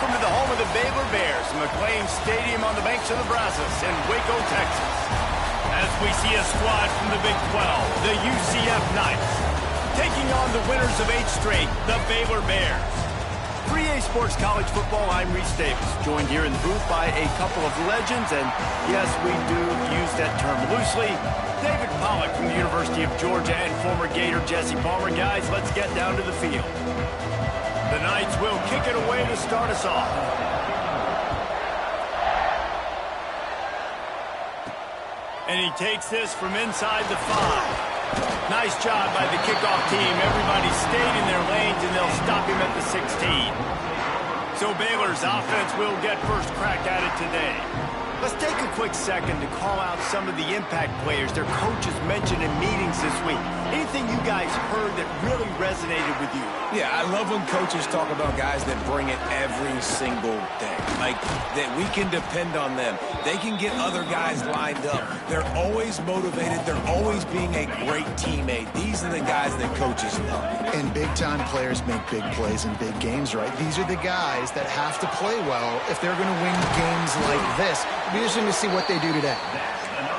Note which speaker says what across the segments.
Speaker 1: Welcome to the home of the Baylor Bears, McLean Stadium on the banks of the Brazos in Waco, Texas. As we see a squad from the Big 12, the UCF Knights, taking on the winners of 8 straight, the Baylor Bears. 3A Sports College Football, I'm Reese Davis, joined here in the booth by a couple of legends, and yes, we do use that term loosely. David Pollack from the University of Georgia and former Gator Jesse Palmer. Guys, let's get down to the field. The Knights will kick it away to start us off. And he takes this from inside the 5. Nice job by the kickoff team. Everybody stayed in their lanes, and they'll stop him at the 16. So Baylor's offense will get first crack at it today. Let's take a quick second to call out some of the impact players their coaches mentioned in meetings this week. Anything you guys heard that really resonated with you?
Speaker 2: Yeah, I love when coaches talk about guys that bring it every single day. Like, that we can depend on them. They can get other guys lined up. They're always motivated. They're always being a great teammate. These are the guys that coaches love.
Speaker 3: And big-time players make big plays in big games, right? These are the guys that have to play well if they're going to win games like this. Be interesting to see what they do today.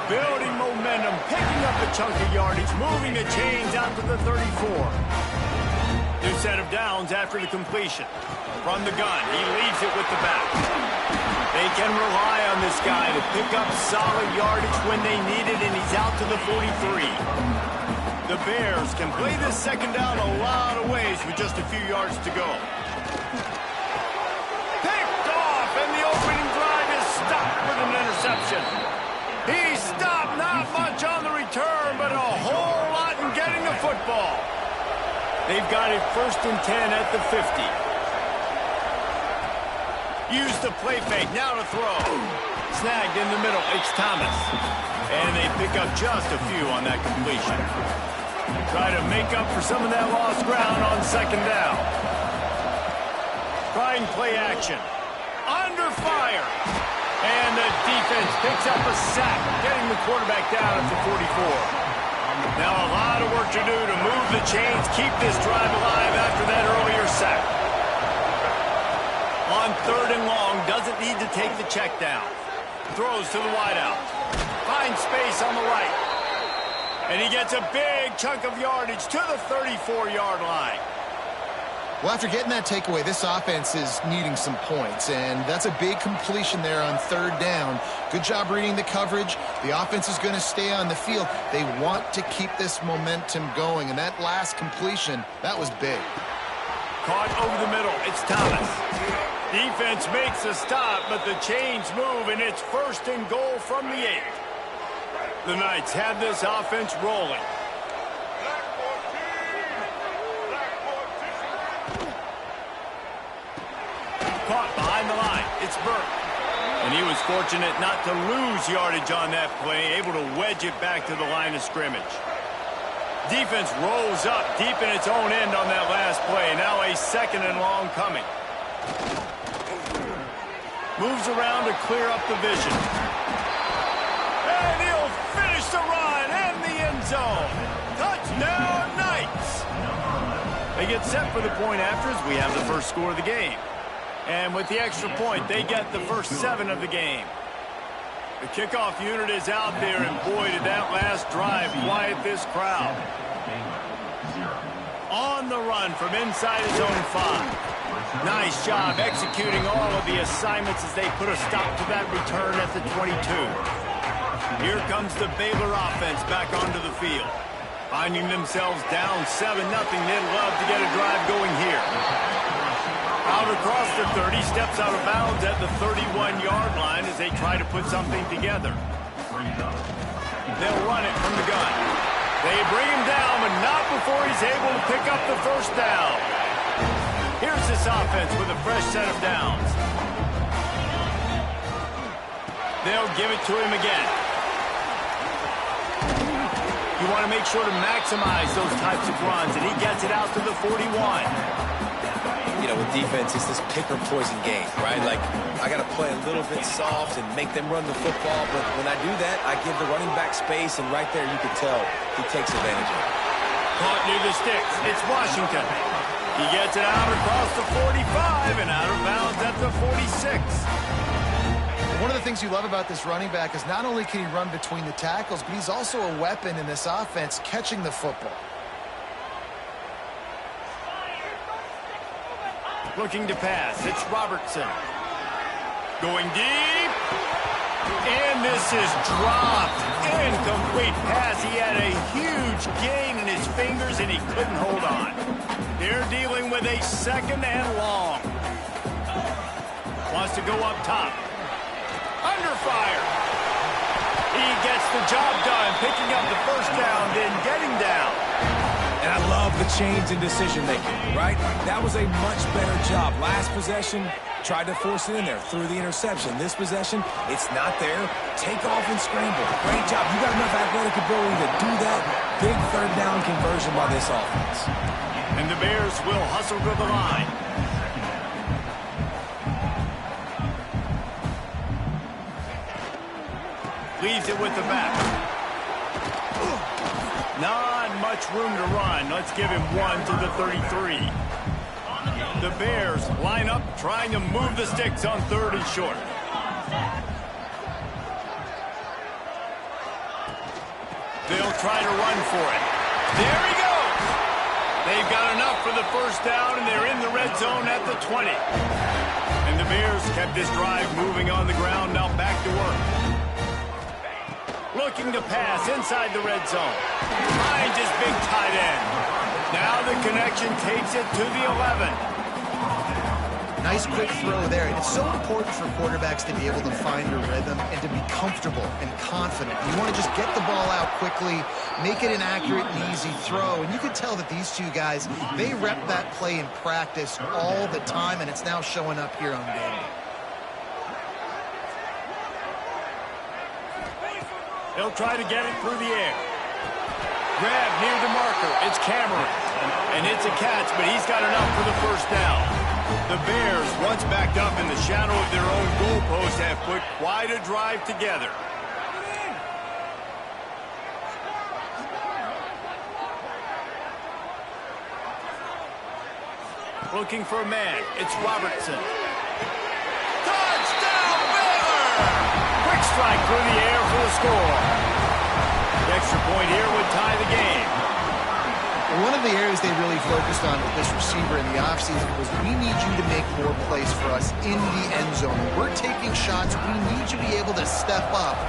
Speaker 1: Building momentum, picking up a chunk of yardage, moving the chains out to the 34. New set of downs after the completion. From the gun, he leaves it with the back. They can rely on this guy to pick up solid yardage when they need it, and he's out to the 43. The Bears can play this second down a lot of ways with just a few yards to go. Picked off, and the opening drive is stopped with an interception. He stopped, not much on the return, but a whole lot in getting the football. They've got it 1st and 10 at the 50. Use the play fake, now to throw. Snagged in the middle, it's Thomas. And they pick up just a few on that completion. Try to make up for some of that lost ground on second down. Trying play action. Under fire. And the defense picks up a sack, getting the quarterback down at the 44. Now a lot of work to do to move the chains, keep this drive alive after that earlier sack. On 3rd and long, doesn't need to take the check down. Throws to the wideout. Finds space on the right. And he gets a big chunk of yardage to the 34-yard line.
Speaker 3: Well, after getting that takeaway, this offense is needing some points, and that's a big completion there on 3rd down. Good job reading the coverage. The offense is going to stay on the field. They want to keep this momentum going, and that last completion, that was big.
Speaker 1: Caught over the middle. It's Thomas. Defense makes a stop, but the chains move, and it's 1st and goal from the 8. The Knights have this offense rolling. Caught behind the line. It's Burke. And he was fortunate not to lose yardage on that play, able to wedge it back to the line of scrimmage. Defense rolls up deep in its own end on that last play. Now a 2nd and long coming. Moves around to clear up the vision. And he'll finish the run and the end zone. Touchdown, Knights! They get set for the point after as we have the first score of the game. And with the extra point, they get the first 7 of the game. The kickoff unit is out there, and boy, did that last drive quiet this crowd. On the run from inside his own 5. Nice job executing all of the assignments as they put a stop to that return at the 22. Here comes the Baylor offense back onto the field. Finding themselves down 7-0, they'd love to get a drive going here. Out across the 30, steps out of bounds at the 31-yard line as they try to put something together. They'll run it from the gun. They bring him down, but not before he's able to pick up the first down. Here's this offense with a fresh set of downs. They'll give it to him again. You want to make sure to maximize those types of runs, and he gets it out to the 41.
Speaker 2: You know, with defense, it's this pick or poison game, right? Like, I got to play a little bit soft and make them run the football, but when I do that, I give the running back space, and right there you can tell he takes advantage of it.
Speaker 1: Caught near the sticks. It's Washington. He gets it out across the 45 and out of bounds at the 46.
Speaker 3: One of the things you love about this running back is not only can he run between the tackles, but he's also a weapon in this offense catching the football.
Speaker 1: Looking to pass. It's Robertson. Going deep. And this is dropped. Incomplete pass. He had a huge gain in his fingers, and he couldn't hold on. They're dealing with a second and long. Wants to go up top. Under fire. He gets the job done, picking up the first down, then getting down.
Speaker 2: And I love the change in decision-making, right? That was a much better job. Last possession, tried to force it in there, threw the interception. This possession, it's not there. Take off and scramble. Great job. You got enough athletic ability to do that. Big third down conversion by this offense.
Speaker 1: And the Bears will hustle to the line. Leaves it with the back. Not much room to run. Let's give him one to the 33. The Bears line up trying to move the sticks on third and short. They'll try to run for it. There he goes. They've got enough for the first down, and they're in the red zone at the 20. And the Bears kept this drive moving on the ground. Now back to work. Looking to pass inside the red zone. Finds his big tight end. Now the connection takes it to the 11.
Speaker 3: Nice quick throw there. And it's so important for quarterbacks to be able to find a rhythm and to be comfortable and confident. You want to just get the ball out quickly, make it an accurate and easy throw. And you can tell that these two guys, they rep that play in practice all the time, and it's now showing up here on game day.
Speaker 1: They'll try to get it through the air. Grab near the marker. It's Cameron. And it's a catch, but he's got enough for the first down. The Bears, once backed up in the shadow of their own goalpost, have put quite a drive together. Looking for a man. It's Robertson. Touchdown, Bears! Quick strike through the air for the score. The extra point here would tie the game.
Speaker 3: One of the areas they really focused on with this receiver in the offseason was we need you to make more plays for us in the end zone. We're taking shots. We need you to be able to step up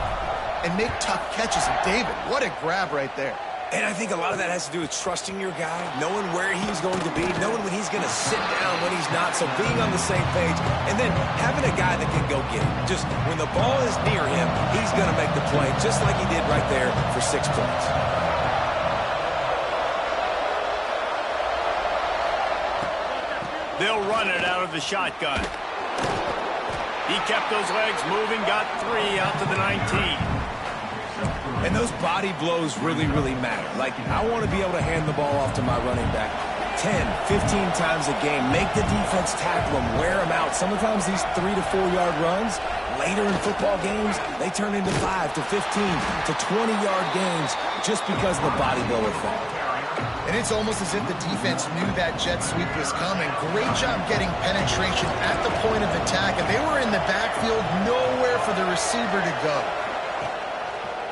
Speaker 3: and make tough catches. And David, what a grab right there.
Speaker 2: And I think a lot of that has to do with trusting your guy, knowing where he's going to be, knowing when he's going to sit down, when he's not, so being on the same page, and then having a guy that can go get it. Just when the ball is near him, he's going to make the play, just like he did right there for 6 points.
Speaker 1: They'll run it out of the shotgun. He kept those legs moving, got 3 out to the 19.
Speaker 2: And those body blows really, really matter. Like, I want to be able to hand the ball off to my running back 10, 15 times a game. Make the defense tackle him, wear him out. Sometimes these 3 to 4 yard runs, later in football games, they turn into 5 to 15 to 20 yard games just because of the body blow effect.
Speaker 3: And it's almost as if the defense knew that jet sweep was coming. Great job getting penetration at the point of attack, and they were in the backfield, nowhere for the receiver to go.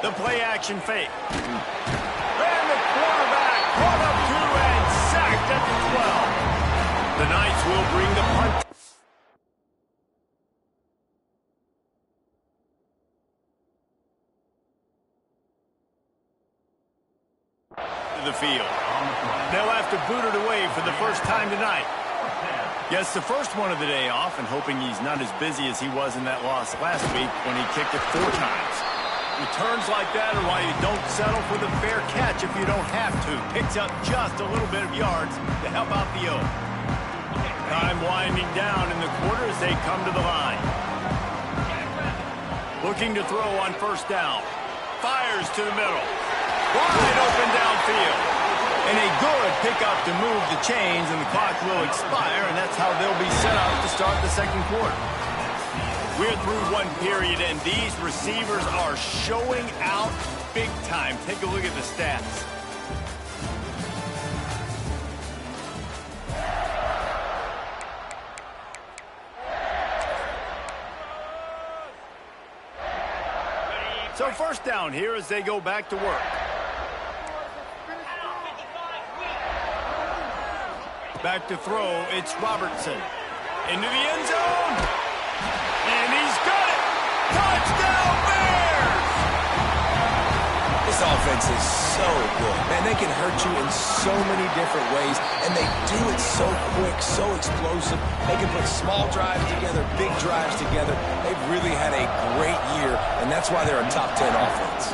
Speaker 1: The play-action fake. And the quarterback brought up 2 and sacked at the 12. The Knights will bring the punt to the field. They'll have to boot it away for the first time tonight. Gets the first one of the day off, and hoping he's not as busy as he was in that loss last week when he kicked it 4 times. Returns like that are why you don't settle for the fair catch if you don't have to. Picks up just a little bit of yards to help out the O. Time winding down in the quarter as they come to the line. Looking to throw on first down. Fires to the middle. Wide open downfield. And a good pickup to move the chains, and the clock will expire, and that's how they'll be set up to start the second quarter. We're through one period, and these receivers are showing out big time. Take a look at the stats. So first down here as they go back to work. Back to throw, it's Robertson. Into the end zone. And he's got it. Touchdown, Bears!
Speaker 2: This offense is so good. Man, they can hurt you in so many different ways, and they do it so quick, so explosive. They can put small drives together, big drives together. They've really had a great year, and that's why they're a top 10 offense.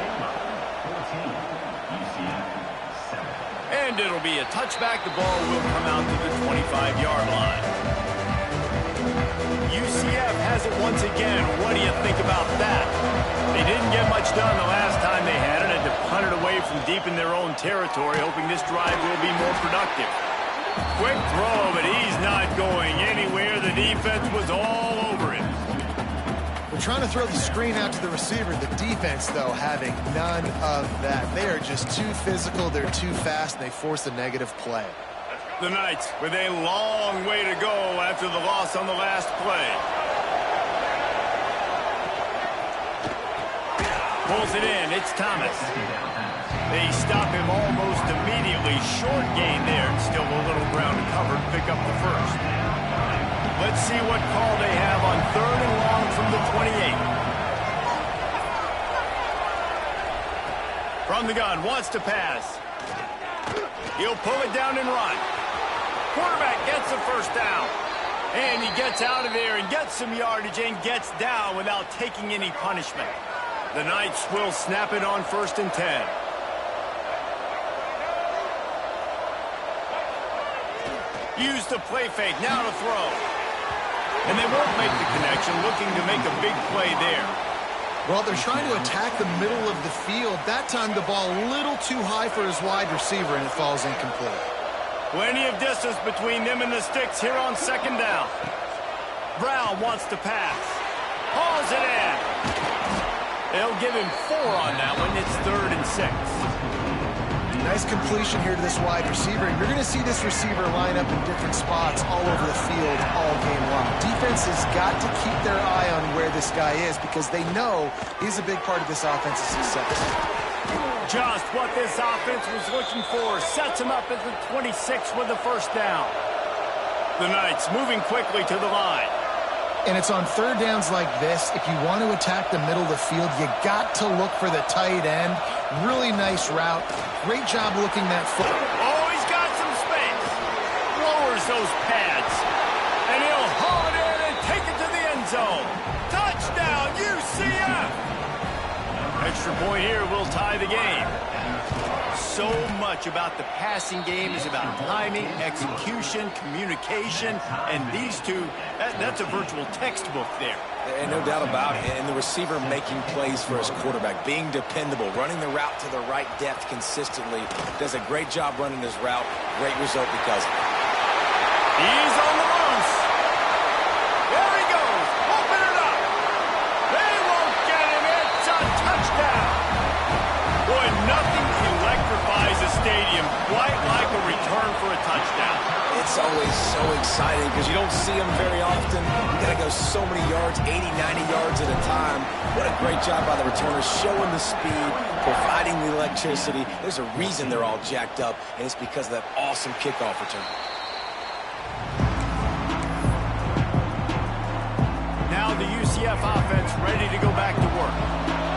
Speaker 1: And it'll be a touchback. The ball will come out to the 25-yard line. UCF has it once again. What do you think about that? They didn't get much done the last time they had it. Had to punt it away from deep in their own territory, hoping this drive will be more productive. Quick throw, but he's not going anywhere. The defense was all over it.
Speaker 3: We're trying to throw the screen out to the receiver. The defense, though, having none of that. They are just too physical. They're too fast, and they force a negative play.
Speaker 1: The Knights with a long way to go after the loss on the last play. Pulls it in. It's Thomas. They stop him almost immediately. Short gain there. Still a little ground to cover to pick up the first. Let's see what call they have on 3rd and long from the 28. From the gun, wants to pass. He'll pull it down and run. Quarterback gets the first down. And he gets out of there and gets some yardage and gets down without taking any punishment. The Knights will snap it on 1st and 10. Use the play fake, now to throw. And they won't make the connection, looking to make a big play there.
Speaker 3: Well, they're trying to attack the middle of the field. That time the ball a little too high for his wide receiver, and it falls incomplete.
Speaker 1: Plenty of distance between them and the sticks here on 2nd down. Brown wants to pass. Hauls it in. They'll give him 4 on that one. It's 3rd and 6.
Speaker 3: Nice completion here to this wide receiver. You're going to see this receiver line up in different spots all over the field all game long. Defense has got to keep their eye on where this guy is because they know he's a big part of this offense's success.
Speaker 1: Just what this offense was looking for. Sets him up at the 26 with the first down. The Knights moving quickly to the line.
Speaker 3: And it's on 3rd downs like this. If you want to attack the middle of the field, you got to look for the tight end. Really nice route. Great job looking that foot.
Speaker 1: Oh, he's got some space. Lowers those pads. And he'll haul it in and take it to the end zone. Touchdown, UCF! Extra point here will tie the game. So much about the passing game is about timing, execution, communication, and these two, that's a virtual textbook there.
Speaker 2: And no doubt about it. And the receiver making plays for his quarterback, being dependable, running the route to the right depth consistently. Does a great job running his route. Great result because of it.
Speaker 1: He's on the loose. There he goes. Open it up. They won't get him. It's a touchdown. Boy, nothing electrifies a stadium quite like a return for a touchdown.
Speaker 2: It's always so exciting because you don't see them very often. You got to go so many yards, 80, 90 yards at a time. What a great job by the returners, showing the speed, providing the electricity. There's a reason they're all jacked up, and it's because of that awesome kickoff return.
Speaker 1: Now the UCF offense ready to go back to work.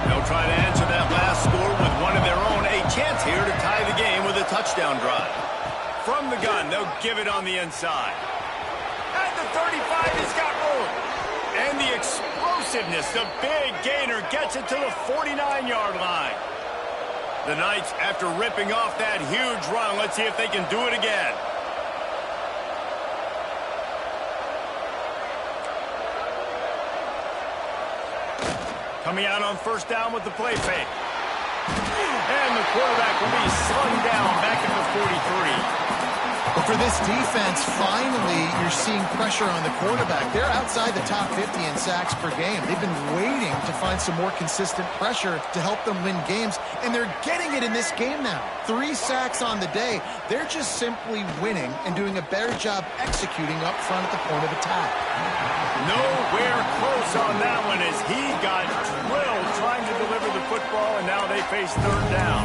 Speaker 1: They'll try to answer that last score with one of their own. A chance here to tie the game with a touchdown drive. From the gun, they'll give it on the inside. At the 35, he's got room. And the explosiveness, the big gainer, gets it to the 49-yard line. The Knights, after ripping off that huge run, let's see if they can do it again. Coming out on 1st down with the play fake. And the quarterback will be slung down back at the 43.
Speaker 3: But for this defense, finally, you're seeing pressure on the quarterback. They're outside the top 50 in sacks per game. They've been waiting to find some more consistent pressure to help them win games, and they're getting it in this game now. 3 sacks on the day. They're just simply winning and doing a better job executing up front at the point of attack.
Speaker 1: Nowhere close on that one as he got drilled trying to deliver the football, and now they face third down.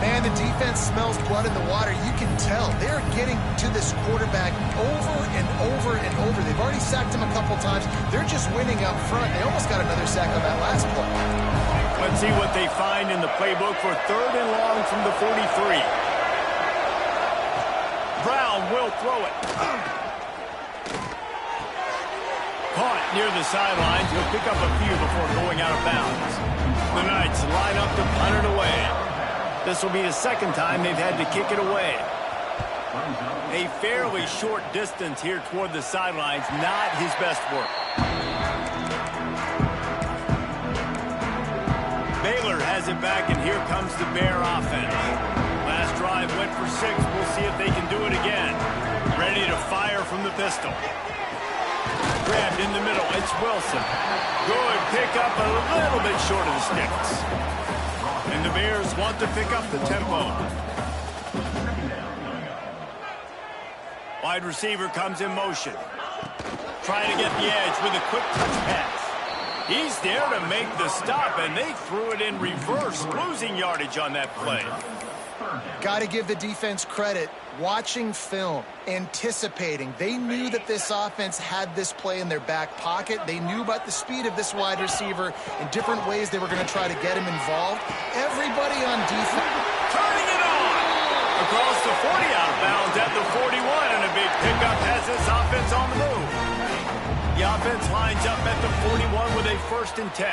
Speaker 3: Man, the defense smells blood in the water. You can tell. They're getting to this quarterback over and over and over. They've already sacked him a couple times. They're just winning up front. They almost got another sack on that last play.
Speaker 1: Let's see what they find in the playbook for third and long from the 43. Brown will throw it. Caught near the sidelines. He'll pick up a few before going out of bounds. The Knights line up to punt it away. This will be the second time they've had to kick it away. A fairly short distance here toward the sidelines. Not his best work. Baylor has it back, and here comes the Bear offense. Last drive went for 6. We'll see if they can do it again. Ready to fire from the pistol. Grabbed in the middle. It's Wilson. Good pickup, a little bit short of the sticks. And the Bears want to pick up the tempo. Wide receiver comes in motion. Trying to get the edge with a quick touch pass. He's there to make the stop, and they threw it in reverse, losing yardage on that play.
Speaker 3: Got to give the defense credit. Watching film, anticipating. They knew that this offense had this play in their back pocket. They knew about the speed of this wide receiver in different ways they were going to try to get him involved. Everybody on defense.
Speaker 1: Turning it on! Across the 40 out of bounds at the 41, and a big pickup has this offense on the move. The offense lines up at the 41 with a 1st and 10.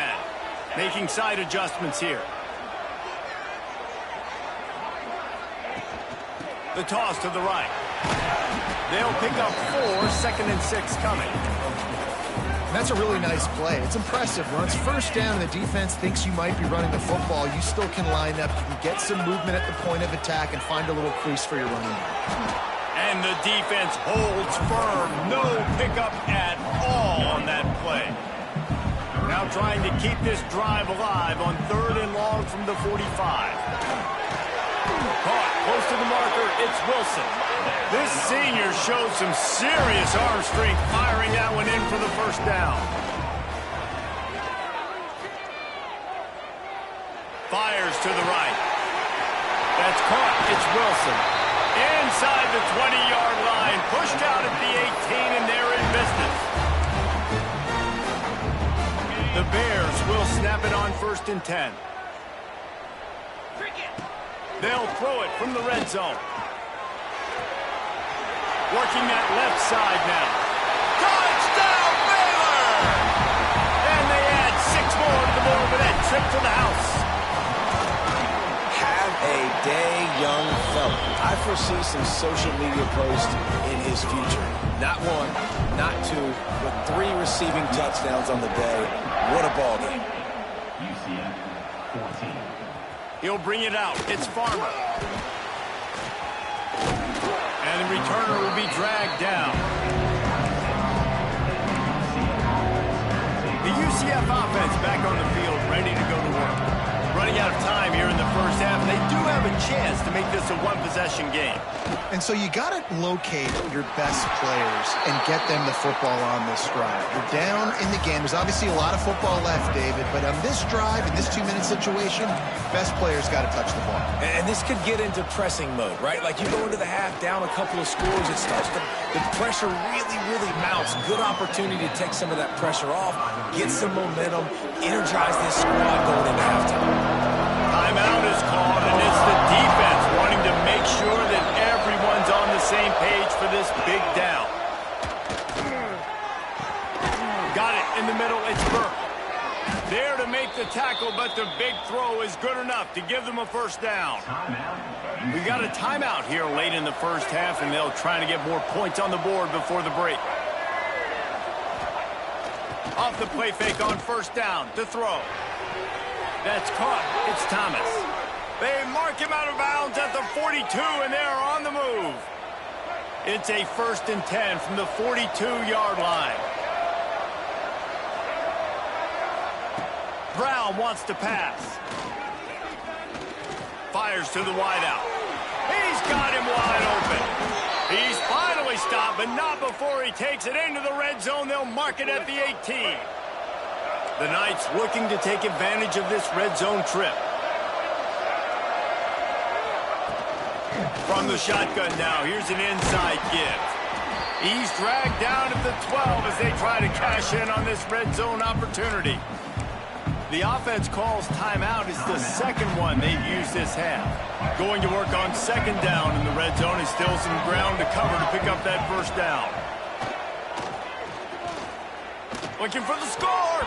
Speaker 1: Making side adjustments here. The toss to the right. They'll pick up 4, 2nd and 6 coming.
Speaker 3: That's a really nice play. It's impressive. Once first down, the defense thinks you might be running the football. You still can line up. You can get some movement at the point of attack and find a little crease for your running back.
Speaker 1: And the defense holds firm. No pickup at all on that play. Now trying to keep this drive alive on 3rd and long from the 45. Caught close to the marker, it's Wilson. This senior shows some serious arm strength, firing that one in for the 1st down. Fires to the right. That's caught, it's Wilson. Inside the 20-yard line, pushed out at the 18, and they're in business. The Bears will snap it on 1st and 10. They'll throw it from the red zone. Working that left side now. Touchdown, Baylor! And they add 6 more to the board with that trip to the house.
Speaker 2: Have a day, young fella. I foresee some social media posts in his future. Not 1, not 2, but 3 receiving touchdowns on the day. What a ball game.
Speaker 4: UCF 14.
Speaker 1: He'll bring it out. It's Farmer. And the returner will be dragged down. The UCF offense back on the field, ready to go to work. Running out of time here in the 1st half. They do have a chance to make this a 1-possession game.
Speaker 3: And so you got to locate your best players and get them the football on this drive. You're down in the game. There's obviously a lot of football left, David, but on this drive, in this 2-minute situation, best players got to touch the ball.
Speaker 2: And this could get into pressing mode, right? Like you go into the half down a couple of scores, it starts to, the pressure really mounts. Good opportunity to take some of that pressure off, get some momentum, energize this squad going into halftime.
Speaker 1: Timeout is called, and it's the defense wanting to make sure that everyone's on the same page for this big down. Got it in the middle, it's Burke. There to make the tackle, but the big throw is good enough to give them a 1st down. We got a timeout here late in the 1st half, and they'll try to get more points on the board before the break. Off the play fake on 1st down to throw. That's caught. It's Thomas. They mark him out of bounds at the 42, and they're on the move. It's a 1st and 10 from the 42-yard line. Brown wants to pass. Fires to the wideout. He's got him wide open. He's finally stopped, but not before he takes it into the red zone. They'll mark it at the 18. The Knights looking to take advantage of this red zone trip. From the shotgun now, here's an inside give. He's dragged down at the 12 as they try to cash in on this red zone opportunity. The offense calls timeout. It's the second one they've used this half. Going to work on second down in the red zone. Is still some ground to cover to pick up that first down. Looking for the score.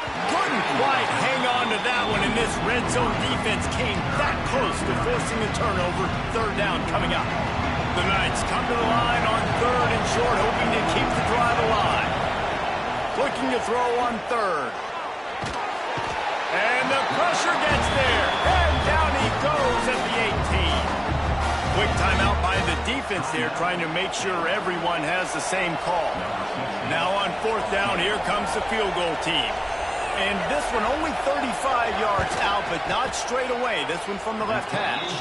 Speaker 1: Couldn't quite hang on to that one, and this red zone defense came that close to forcing a turnover. Third down coming up. The Knights come to the line on third and short, hoping to keep the drive alive. Looking to throw on third. And the pressure gets there. And down he goes at the 18. Quick timeout by the defense there, trying to make sure everyone has the same call. Now on fourth down, here comes the field goal team. And this one only 35 yards out, but not straight away. This one from the left hash.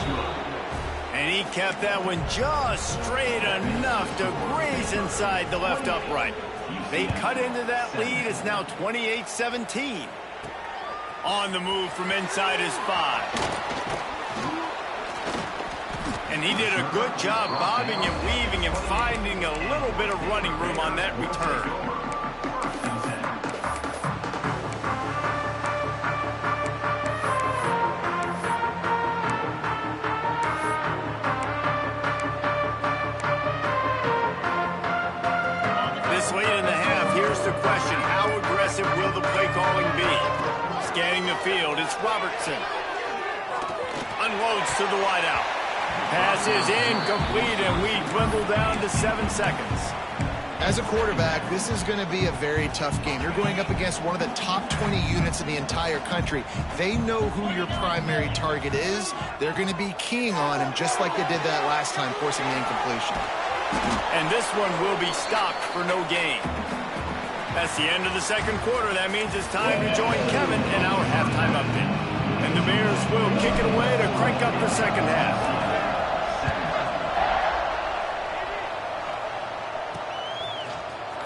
Speaker 1: And he kept that one just straight enough to graze inside the left upright. They cut into that lead. It's now 28-17. On the move from inside his 5. And he did a good job bobbing and weaving and finding a little bit of running room on that return. Late in the half, here's the question. How aggressive will the play calling be? Scanning the field, it's Robertson. Unloads to the wideout. Pass is incomplete, and we dwindle down to 7 seconds.
Speaker 3: As a quarterback, this is going to be a very tough game. You're going up against one of the top 20 units in the entire country. They know who your primary target is. They're going to be keying on him, just like they did that last time, forcing the incompletion.
Speaker 1: And this one will be stopped for no gain. That's the end of the second quarter. That means it's time to join Kevin in our halftime update. And the Bears will kick it away to crank up the second half.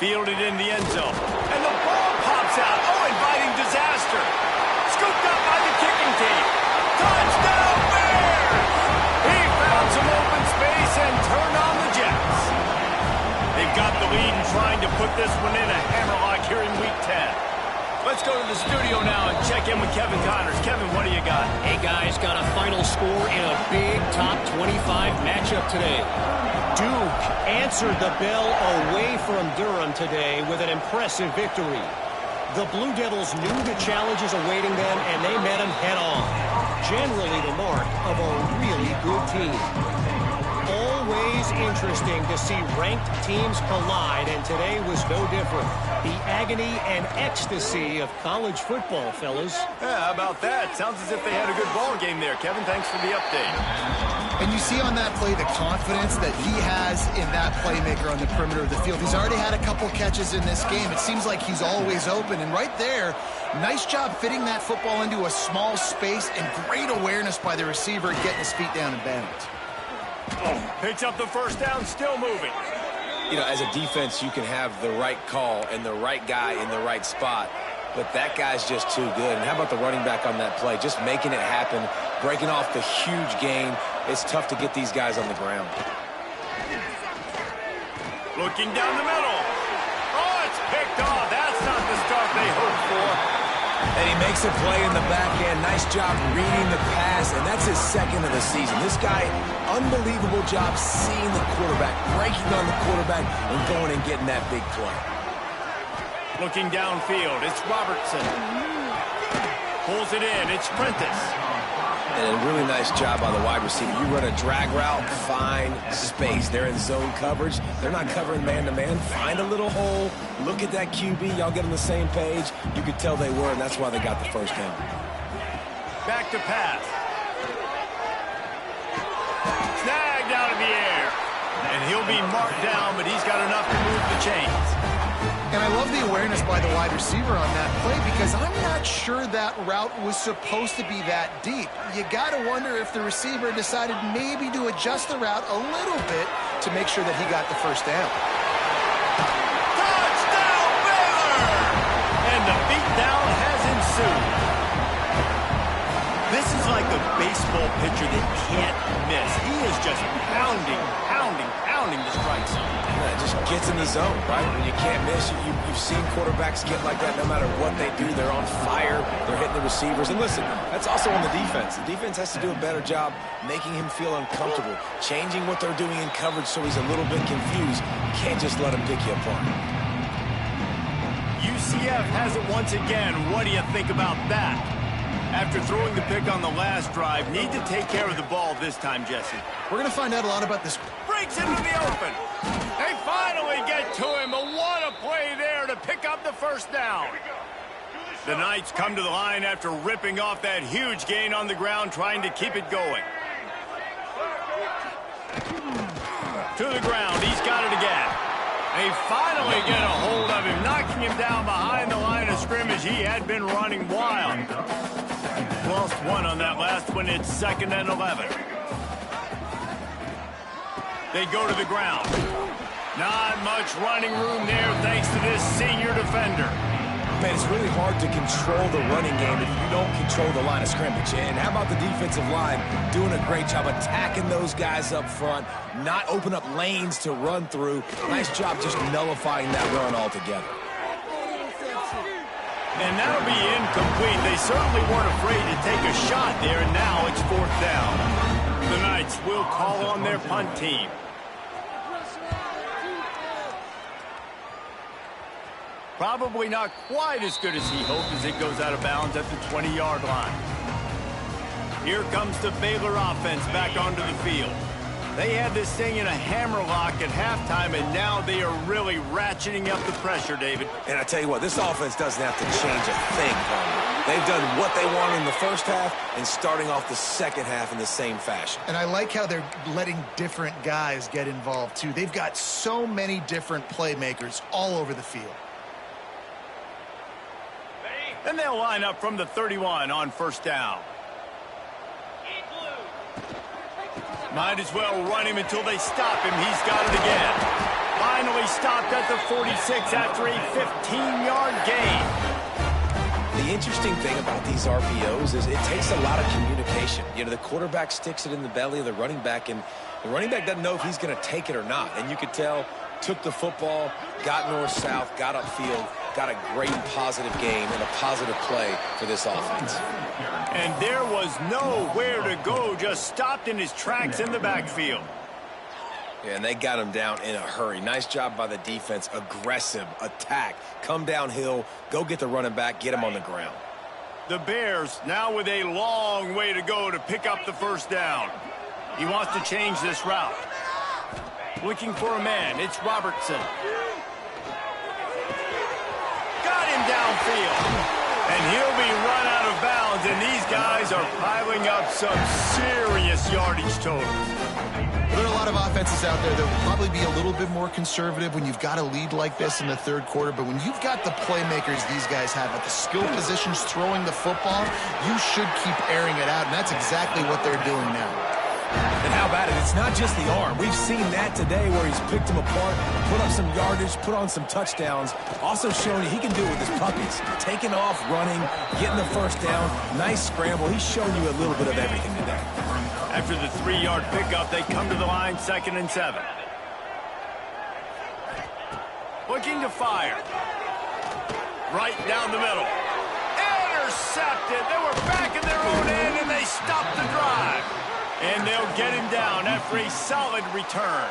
Speaker 1: Fielded in the end zone. And the ball pops out. Oh, inviting disaster. Scooped up by the kicking team. Touchdown Bears! He found some open space and turned on the Jets. They've got the lead and trying to put this one in a hammerlock here in Week 10. Let's go to the studio now and check in with Kevin Connors. Kevin, what do you got?
Speaker 4: Hey, guys, got a final score in a big top 25 matchup today. Duke answered the bell away from Durham today with an impressive victory. The Blue Devils knew the challenges awaiting them, and they met them head-on. Generally the mark of a really good team. Always interesting to see ranked teams collide, and today was no different. The agony and ecstasy of college football, fellas.
Speaker 1: Yeah, how about that? Sounds as if they had a good ball game there. Kevin, thanks for the update.
Speaker 3: And you see on that play the confidence that he has in that playmaker on the perimeter of the field. He's already had a couple catches in this game. It seems like he's always open. And right there, nice job fitting that football into a small space, and great awareness by the receiver getting his feet down and bounds.
Speaker 1: Picks up the first down, still moving.
Speaker 2: You know, as a defense, you can have the right call and the right guy in the right spot, but that guy's just too good. And how about the running back on that play? Just making it happen, breaking off the huge gain. It's tough to get these guys on the ground.
Speaker 1: Looking down the middle. Oh, it's picked off. That's not the start they hoped for.
Speaker 2: And he makes a play in the back end. Nice job reading the pass, and that's his second of the season. This guy, unbelievable job seeing the quarterback, breaking on the quarterback, and going and getting that big play.
Speaker 1: Looking downfield, it's Robertson. Pulls it in, it's Prentice.
Speaker 2: And a really nice job by the wide receiver. You run a drag route, find space. They're in zone coverage. They're not covering man-to-man. Find a little hole. Look at that QB. Y'all get on the same page. You could tell they were, and that's why they got the first down.
Speaker 1: Back to pass. Snagged out of the air. And he'll be marked down, but he's got enough to move the chains.
Speaker 3: And I love the awareness by the wide receiver on that play, because I'm not sure that route was supposed to be that deep. You got to wonder if the receiver decided maybe to adjust the route a little bit to make sure that he got the first down.
Speaker 1: Touchdown, Baylor! And the beatdown baseball pitcher that can't miss. He is just pounding the strike zone.
Speaker 2: Yeah, it just gets in the zone, right? When you can't miss, you've seen quarterbacks get like that no matter what they do. They're on fire. They're hitting the receivers. And listen, that's also on the defense. The defense has to do a better job making him feel uncomfortable, changing what they're doing in coverage so he's a little bit confused. You can't just let him pick you apart.
Speaker 1: UCF has it once again. What do you think about that? After throwing the pick on the last drive, need to take care of the ball this time, Jesse.
Speaker 3: We're going to find out a lot about this.
Speaker 1: Breaks into the open. They finally get to him, but what a play there to pick up the first down. The Knights come to the line after ripping off that huge gain on the ground, trying to keep it going. To the ground, he's got it again. They finally get a hold of him, knocking him down behind the line of scrimmage. He had been running wild. Lost one on that last one. It's 2nd and 11. They go to the ground. Not much running room there thanks to this senior defender.
Speaker 2: Man, it's really hard to control the running game if you don't control the line of scrimmage. And how about the defensive line doing a great job attacking those guys up front, not open up lanes to run through. Nice job just nullifying that run altogether.
Speaker 1: And that'll be incomplete. They certainly weren't afraid to take a shot there, and now it's 4th down. The Knights will call on their punt team. Probably not quite as good as he hoped as it goes out of bounds at the 20-yard line. Here comes the Baylor offense back onto the field. They had this thing in a hammerlock at halftime, and now they are really ratcheting up the pressure, David.
Speaker 2: And I tell you what, this offense doesn't have to change a thing, Carmen. They've done what they wanted in the first half and starting off the second half in the same fashion.
Speaker 3: And I like how they're letting different guys get involved, too. They've got so many different playmakers all over the field.
Speaker 1: And they'll line up from the 31 on 1st down. Might as well run him until they stop him. He's got it again. Finally stopped at the 46 after a 15-yard gain.
Speaker 2: The interesting thing about these RPOs is it takes a lot of communication. You know, the quarterback sticks it in the belly of the running back, and the running back doesn't know if he's going to take it or not. And you could tell, took the football, got north-south, got upfield, got a great positive game and a positive play for this offense.
Speaker 1: And there was nowhere to go, just stopped in his tracks in the backfield.
Speaker 2: Yeah, and they got him down in a hurry. Nice job by the defense. Aggressive attack. Come downhill, go get the running back, get him on the ground.
Speaker 1: The Bears now with a long way to go to pick up the 1st down. He wants to change this route. Looking for a man. It's Robertson. Got him downfield. And he'll be run out of bounds, and these guys are piling up some serious yardage totals.
Speaker 3: There are a lot of offenses out there that will probably be a little bit more conservative when you've got a lead like this in the 3rd quarter. But when you've got the playmakers these guys have at the skill positions throwing the football, you should keep airing it out. And that's exactly what they're doing now.
Speaker 2: And how about it? It's not just the arm. We've seen that today where he's picked them apart, put up some yardage, put on some touchdowns. Also showing you he can do it with his puppies. Taking off, running, getting the 1st down. Nice scramble. He's shown you a little bit of everything today.
Speaker 1: After the 3-yard pickup, they come to the line 2nd and 7. Looking to fire. Right down the middle. Intercepted. They were back in their own end, and they stopped the drive. And they'll get him down after a solid return.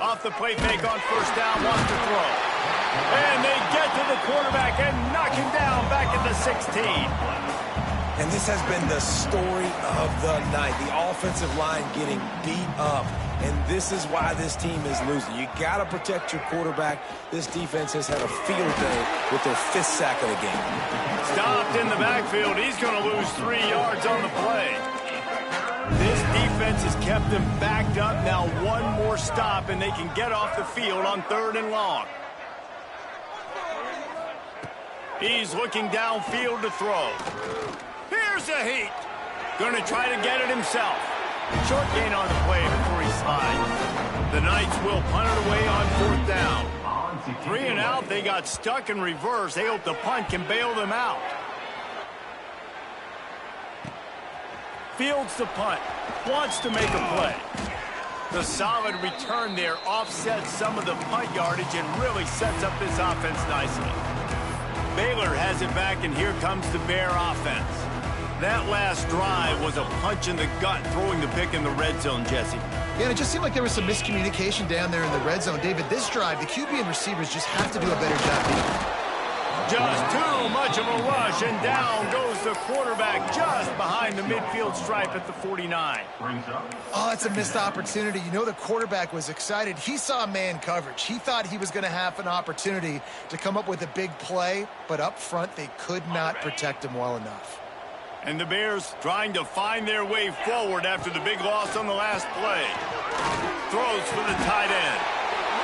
Speaker 1: Off the play fake on 1st down, wants to throw. And they get to the quarterback and knock him down back at the 16.
Speaker 2: And this has been the story of the night. The offensive line getting beat up. And this is why this team is losing. You got to protect your quarterback. This defense has had a field day with their 5th sack of the game.
Speaker 1: Stopped in the backfield. He's going to lose 3 yards on the play. This defense has kept them backed up. Now one more stop, and they can get off the field on 3rd and long. He's looking downfield to throw. Here's a heat. Going to try to get it himself. Short gain on the play before he slides. The Knights will punt it away on 4th down. 3 and out. They got stuck in reverse. They hope the punt can bail them out. Fields the punt. Wants to make a play. The solid return there offsets some of the punt yardage and really sets up this offense nicely. Baylor has it back, and here comes the Bear offense. That last drive was a punch in the gut, throwing the pick in the red zone, Jesse.
Speaker 3: Yeah, and it just seemed like there was some miscommunication down there in the red zone. David, this drive, the QB and receivers just have to do a better job beating.
Speaker 1: Just too much of a rush, and down goes the quarterback just behind the midfield stripe at the 49.
Speaker 3: Oh, it's a missed opportunity. You know the quarterback was excited. He saw man coverage. He thought he was going to have an opportunity to come up with a big play, but up front they could not protect him well enough.
Speaker 1: And the Bears trying to find their way forward after the big loss on the last play. Throws for the tight end.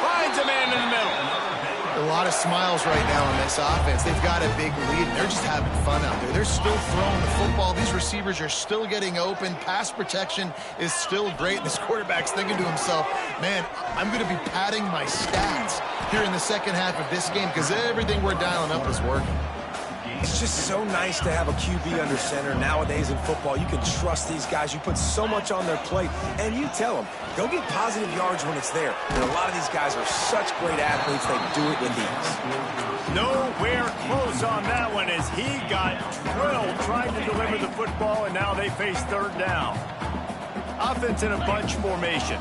Speaker 1: Finds a man in the middle.
Speaker 3: A lot of smiles right now on this offense. They've got a big lead, and they're just having fun out there. They're still throwing the football. These receivers are still getting open. Pass protection is still great. This quarterback's thinking to himself, man, I'm going to be padding my stats here in the second half of this game because everything we're dialing up is working.
Speaker 2: It's just so nice to have a QB under center. Nowadays in football, you can trust these guys. You put so much on their plate, and you tell them, go get positive yards when it's there. And a lot of these guys are such great athletes, they do it with ease.
Speaker 1: Nowhere close on that one as he got drilled trying to deliver the football, and now they face third down. Offense in a bunch formation.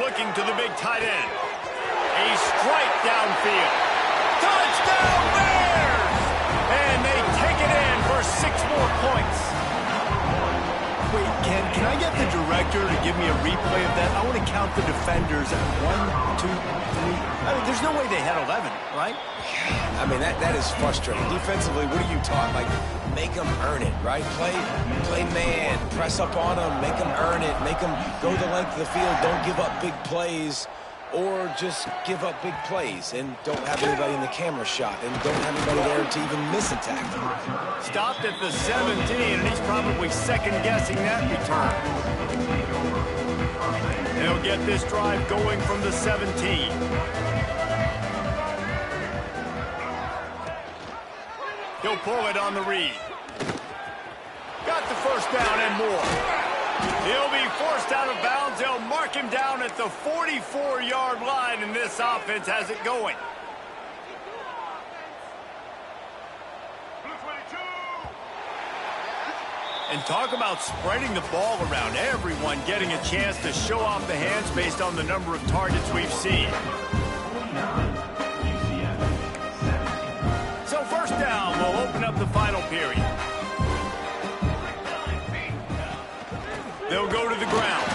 Speaker 1: Looking to the big tight end. A strike downfield. Touchdown Bears! And they take it in for 6 more points. Wait, can I get the director to give me a replay of that? I want to count the defenders at 1, 2, 3. I mean, there's no way they had 11, right?
Speaker 2: I mean, that is frustrating. Defensively, what are you taught? Like, make them earn it, right? Play man, press up on them, make them earn it, make them go the length of the field, don't give up big plays. Or just give up big plays and don't have anybody in the camera shot and don't have anybody there to even miss a tackle.
Speaker 1: Stopped at the 17, and he's probably second-guessing that return. They'll get this drive going from the 17. He'll pull it on the read. Got the first down and more. He'll be forced out of bounds. They'll mark him down at the 44-yard line, and this offense has it going. And talk about spreading the ball around. Everyone getting a chance to show off the hands based on the number of targets we've seen. So first down will open up the final period. They'll go to the ground.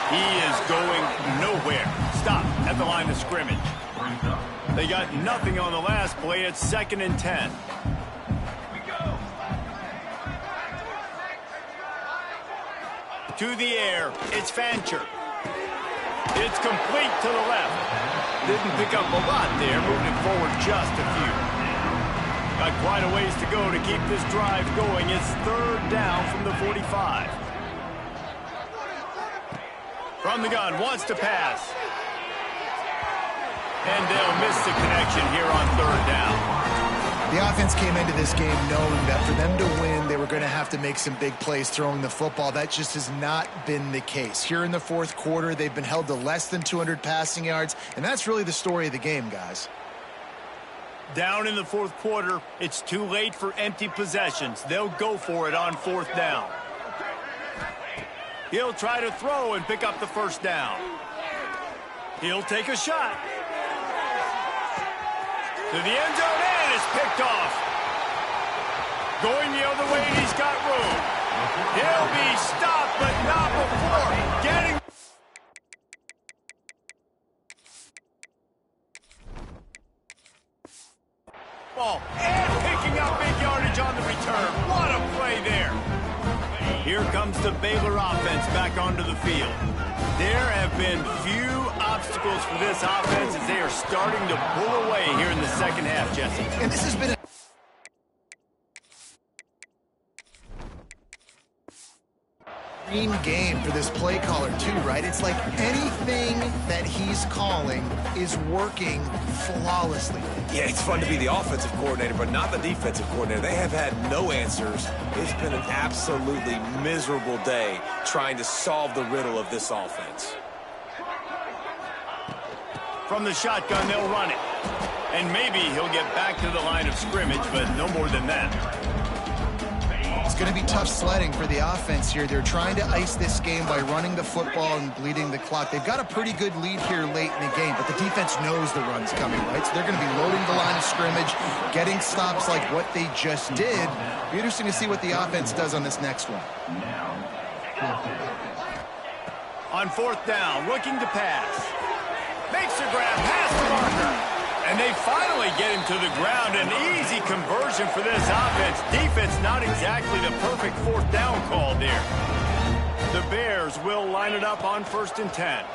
Speaker 1: He is going nowhere. Stop at the line of scrimmage. They got nothing on the last play. It's 2nd and 10. To the air. It's Fancher. It's complete to the left. Didn't pick up a lot there. Moved it forward just a few. Got quite a ways to go to keep this drive going. It's 3rd down from the 45. From the gun, wants to pass. And they'll miss the connection here on 3rd down.
Speaker 3: The offense came into this game knowing that for them to win, they were going to have to make some big plays throwing the football. That just has not been the case. Here in the 4th quarter, they've been held to less than 200 passing yards, and that's really the story of the game, guys.
Speaker 1: Down in the 4th quarter, it's too late for empty possessions. They'll go for it on 4th down. He'll try to throw and pick up the first down. He'll take a shot. To the end zone, and it's picked off. Going the other way, and he's got room. He'll be stopped, but not before getting... ball. And picking up big yardage on the return. What a play there. Here comes the Baylor offense back onto the field. There have been few obstacles for this offense as they are starting to pull away here in the second half, Jesse.
Speaker 3: And this has been Green game for this play caller too, right? It's like anything that he's calling is working flawlessly.
Speaker 2: Yeah, it's fun to be the offensive coordinator, but not the defensive coordinator. They have had no answers. It's been an absolutely miserable day trying to solve the riddle of this offense.
Speaker 1: From the shotgun, they'll run it. And maybe he'll get back to the line of scrimmage, but no more than that.
Speaker 3: It's going to be tough sledding for the offense here. They're trying to ice this game by running the football and bleeding the clock. They've got a pretty good lead here late in the game, but the defense knows the run's coming, right? So they're going to be loading the line of scrimmage, getting stops like what they just did. Be interesting to see what the offense does on this next one.
Speaker 1: On fourth down, looking to pass. Makes the grab, pass to Barker. And they finally get him to the ground. An easy conversion for this offense. Defense not exactly the perfect fourth down call there. The Bears will line it up on 1st and 10.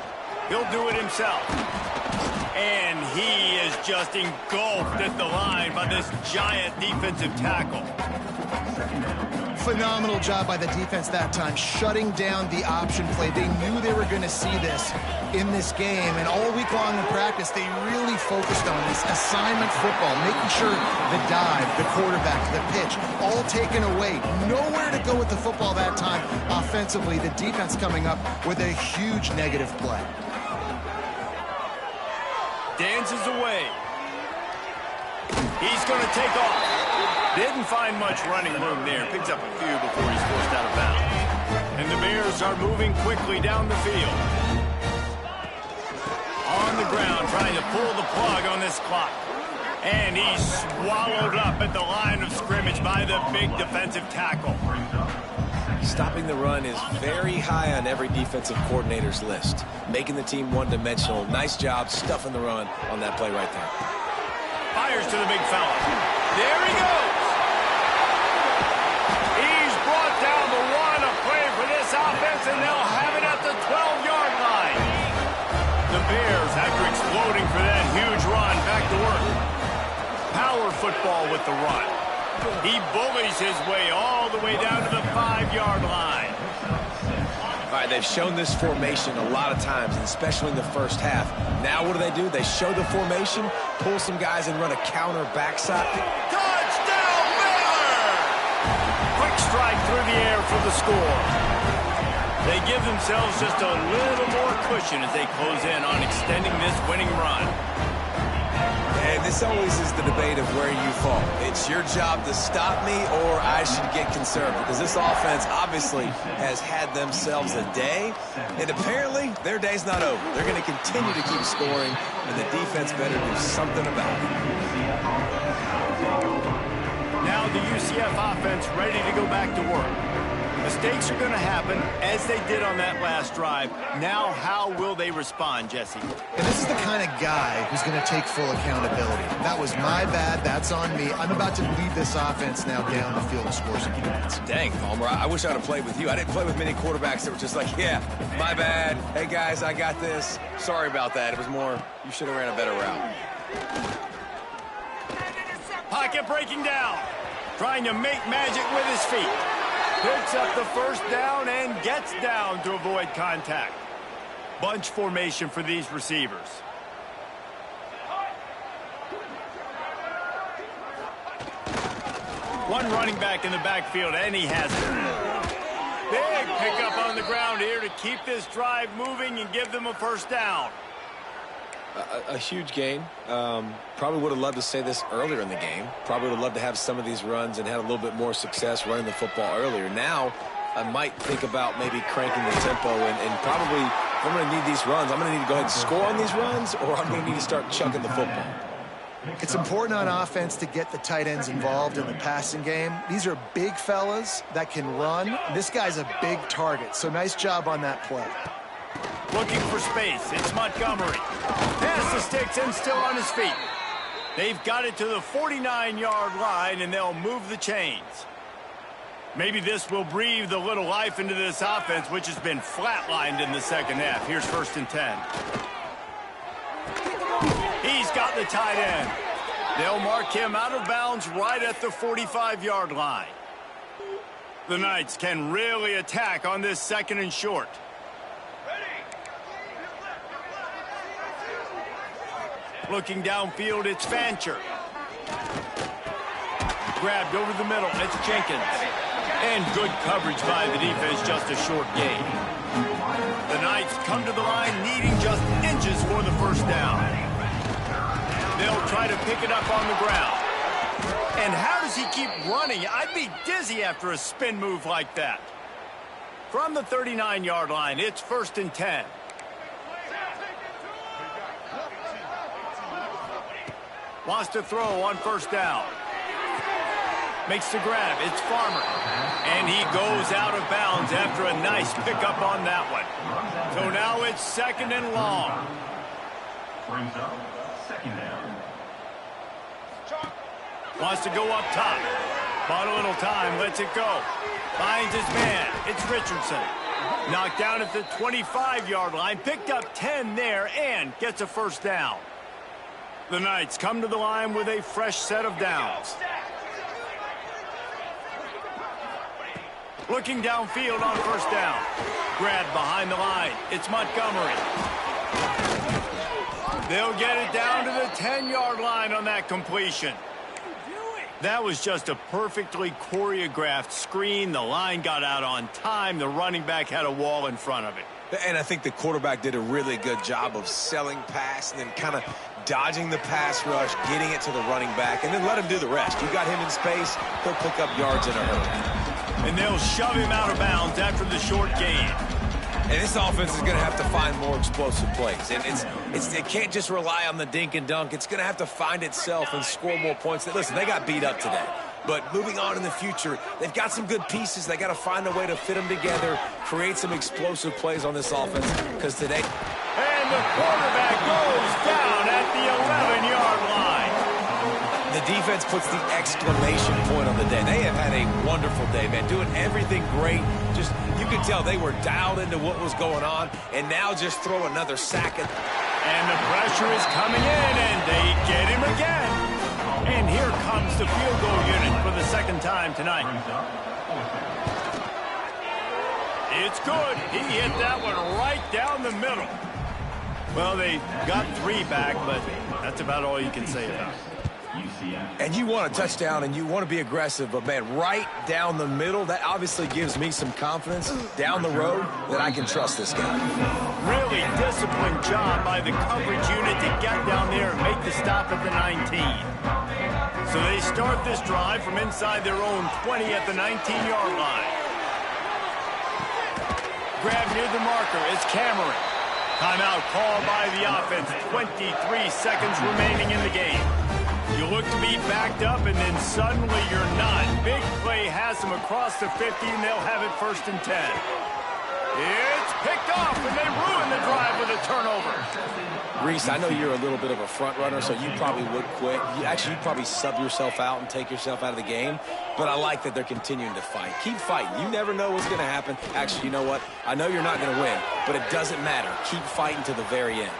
Speaker 1: He'll do it himself. And he is just engulfed at the line by this giant defensive tackle.
Speaker 3: Phenomenal job by the defense that time, shutting down the option play. They knew they were going to see this in this game, and all week long in practice, they really focused on this assignment football, making sure the dive, the quarterback, the pitch, all taken away. Nowhere to go with the football that time offensively. The defense coming up with a huge negative play.
Speaker 1: Dances away. He's going to take off. Didn't find much running room there. Picks up a few before he's forced out of bounds. And the Bears are moving quickly down the field. On the ground, trying to pull the plug on this clock. And he's swallowed up at the line of scrimmage by the big defensive tackle.
Speaker 2: Stopping the run is very high on every defensive coordinator's list. Making the team one-dimensional. Nice job stuffing the run on that play right there.
Speaker 1: Fires to the big fella. There he goes. He's brought down the one, a play for this offense, and they'll have it at the 12-yard line. The Bears, after exploding for that huge run, back to work. Power football with the run. He bullies his way all the way down to the 5-yard line.
Speaker 2: All right, they've shown this formation a lot of times, especially in the first half. Now what do? They show the formation, pull some guys and run a counter backside.
Speaker 1: Touchdown, Baylor! Quick strike through the air for the score. They give themselves just a little more cushion as they close in on extending this winning run.
Speaker 2: And this always is the debate of where you fall. It's your job to stop me or I should get concerned, because this offense obviously has had themselves a day, and apparently their day's not over. They're going to continue to keep scoring, and the defense better do something about it.
Speaker 1: Now the UCF offense ready to go back to work. Mistakes are going to happen, as they did on that last drive. Now, how will they respond, Jesse?
Speaker 3: And this is the kind of guy who's going to take full accountability. That was my bad. That's on me. I'm about to lead this offense now down the field and score some points.
Speaker 2: Dang, Palmer, I wish I would have played with you. I didn't play with many quarterbacks that were just like, yeah, my bad. Hey, guys, I got this. Sorry about that. It was more, you should have ran a better route.
Speaker 1: Pocket breaking down. Trying to make magic with his feet. Picks up the first down and gets down to avoid contact. Bunch formation for these receivers. One running back in the backfield, and he has it. Big pickup on the ground here to keep this drive moving and give them a first down.
Speaker 2: A huge gain. Probably would have loved to say this earlier in the game. Probably would have loved to have some of these runs and had a little bit more success running the football earlier. Now, I might think about maybe cranking the tempo and probably, if I'm going to need these runs, I'm going to need to go ahead and score on these runs, or I'm going to need to start chucking the football.
Speaker 3: It's important on offense to get the tight ends involved in the passing game. These are big fellas that can run. This guy's a big target, so nice job on that play.
Speaker 1: Looking for space. It's Montgomery. Pass the sticks and still on his feet. They've got it to the 49-yard line, and they'll move the chains. Maybe this will breathe a little life into this offense, which has been flatlined in the second half. Here's 1st and 10. He's got the tight end. They'll mark him out of bounds right at the 45-yard line. The Knights can really attack on this 2nd and short. Looking downfield, it's Fancher. Grabbed over the middle, it's Jenkins. And good coverage by the defense, just a short gain. The Knights come to the line needing just inches for the first down. They'll try to pick it up on the ground. And how does he keep running? I'd be dizzy after a spin move like that. From the 39-yard line, it's 1st and 10. Wants to throw on 1st down. Makes the grab. It's Farmer. And he goes out of bounds after a nice pickup on that one. So now it's 2nd and long.
Speaker 5: Brings up 2nd down.
Speaker 1: Wants to go up top. Bought a little time. Lets it go. Finds his man. It's Richardson. Knocked down at the 25-yard line. Picked up 10 there and gets a 1st down. The Knights come to the line with a fresh set of downs. Looking downfield on 1st down. Grabbed behind the line. It's Montgomery. They'll get it down to the 10-yard line on that completion. That was just a perfectly choreographed screen. The line got out on time. The running back had a wall in front of it.
Speaker 2: And I think the quarterback did a really good job of selling pass and then kind of dodging the pass rush, getting it to the running back, and then let him do the rest. You got him in space, he'll pick up yards in a hurry.
Speaker 1: And they'll shove him out of bounds after the short gain.
Speaker 2: And this offense is going to have to find more explosive plays. And it can't just rely on the dink and dunk. It's going to have to find itself and score more points. Listen, they got beat up today. But moving on in the future, they've got some good pieces. They got to find a way to fit them together, create some explosive plays on this offense. Because today...
Speaker 1: And the quarterback goes down at the 11-yard line.
Speaker 2: The defense puts the exclamation point on the day. They have had a wonderful day, man. Doing everything great. Just, you can tell they were dialed into what was going on. And now just throw another sack at...
Speaker 1: And the pressure is coming in, and they get him again. And here comes the field goal unit for the 2nd time tonight. It's good. He hit that one right down the middle. Well, they got 3 back, but that's about all you can say about it.
Speaker 2: And you want a touchdown and you want to be aggressive, but, man, right down the middle, that obviously gives me some confidence down the road that I can trust this guy.
Speaker 1: Really disciplined job by the coverage unit to get down there and make the stop at the 19. So they start this drive from inside their own 20 at the 19-yard line. Grab near the marker. It's Cameron. Timeout called by the offense. 23 seconds remaining in the game. You look to be backed up, and then suddenly you're not. Big play has them across the 50, and they'll have it 1st and 10. It's picked off, and they ruin the drive with a turnover.
Speaker 2: Reese, I know you're a little bit of a front runner, so you probably would quit. You'd probably sub yourself out and take yourself out of the game. But I like that they're continuing to fight. Keep fighting. You never know what's going to happen. Actually, you know what? I know you're not going to win, but it doesn't matter. Keep fighting to the very end.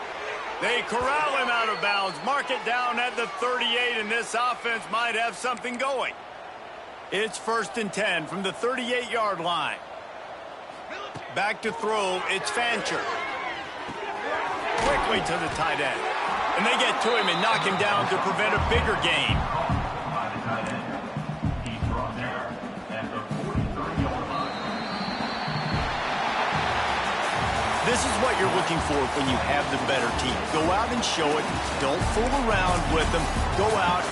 Speaker 1: They corral him out of bounds, mark it down at the 38, and this offense might have something going. It's 1st and 10 from the 38-yard line. Back to throw, it's Fancher. Quickly to the tight end. And they get to him and knock him down to prevent a bigger gain. This is what you're looking for when you have the better team. Go out and show it. Don't fool around with them. Go out